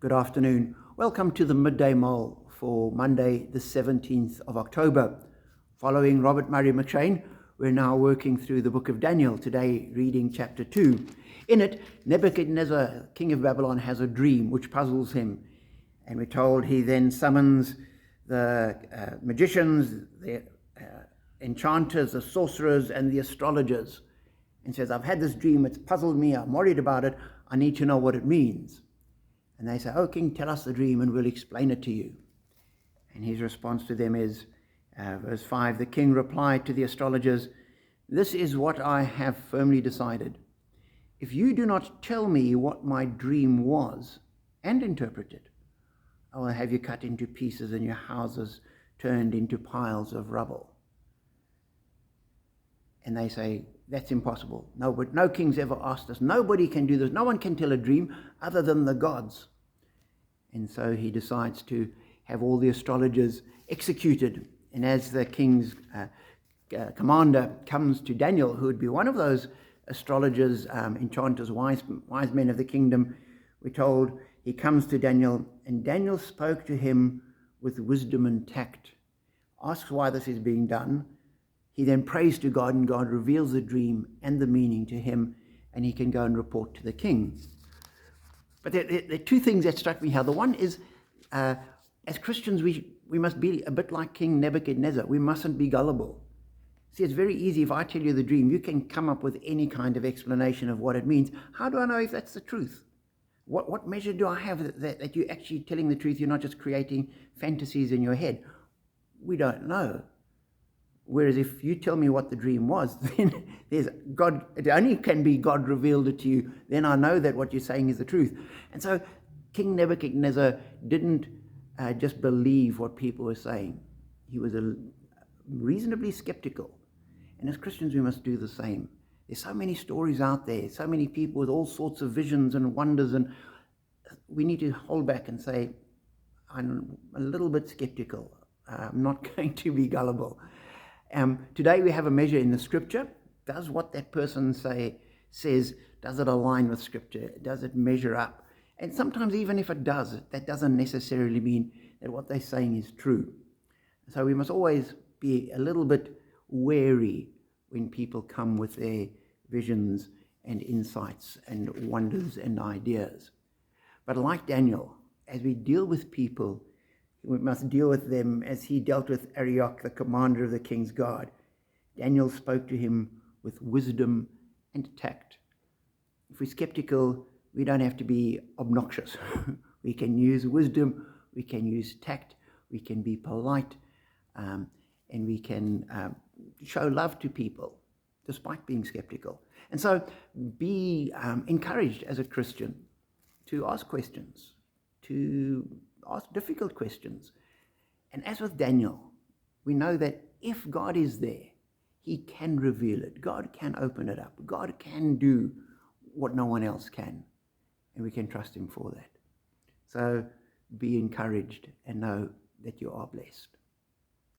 Good afternoon. Welcome to the Midday Mull for Monday, the 17th of October. Following Robert Murray McShane, we're now working through the book of Daniel, today reading chapter 2. In it, Nebuchadnezzar, king of Babylon, has a dream which puzzles him. And we're told he then summons the magicians, the enchanters, the sorcerers, and the astrologers, and says, I've had this dream, it's puzzled me, I'm worried about it, I need to know what it means. And they say, oh, king, tell us the dream and we'll explain it to you. And his response to them is, verse 5, the king replied to the astrologers, this is what I have firmly decided. If you do not tell me what my dream was and interpret it, I will have you cut into pieces and your houses turned into piles of rubble. And they say, that's impossible. No king's ever asked us. Nobody can do this. No one can tell a dream other than the gods. And so he decides to have all the astrologers executed. And as the king's commander comes to Daniel, who would be one of those astrologers, enchanters, wise men of the kingdom, we're told he comes to Daniel, and Daniel spoke to him with wisdom and tact, asks why this is being done. He then prays to God, and God reveals the dream and the meaning to him, and he can go and report to the king. But there are two things that struck me here. The one is, as Christians, we must be a bit like King Nebuchadnezzar. We mustn't be gullible. See, it's very easy. If I tell you the dream, you can come up with any kind of explanation of what it means. How do I know if that's the truth? What measure do I have that you're actually telling the truth? You're not just creating fantasies in your head. We don't know. Whereas if you tell me what the dream was, then there's God, it only can be God revealed it to you. Then I know that what you're saying is the truth. And so King Nebuchadnezzar didn't just believe what people were saying. He was reasonably skeptical. And as Christians, we must do the same. There's so many stories out there, so many people with all sorts of visions and wonders, and we need to hold back and say, I'm a little bit skeptical. I'm not going to be gullible. Today we have a measure in the scripture. Does what that person says, does it align with scripture? Does it measure up? And sometimes even if it does, that doesn't necessarily mean that what they're saying is true. So we must always be a little bit wary when people come with their visions and insights and wonders and ideas. But like Daniel, as we deal with people, we must deal with them as he dealt with Arioch, the commander of the king's guard. Daniel spoke to him with wisdom and tact. If we're skeptical, we don't have to be obnoxious. We can use wisdom, we can use tact, we can be polite, and we can show love to people despite being skeptical. And so be encouraged as a Christian to ask questions, to ask difficult questions. And as with Daniel, we know that if God is there, he can reveal it. God can open it up. God can do what no one else can. And we can trust him for that. So be encouraged and know that you are blessed.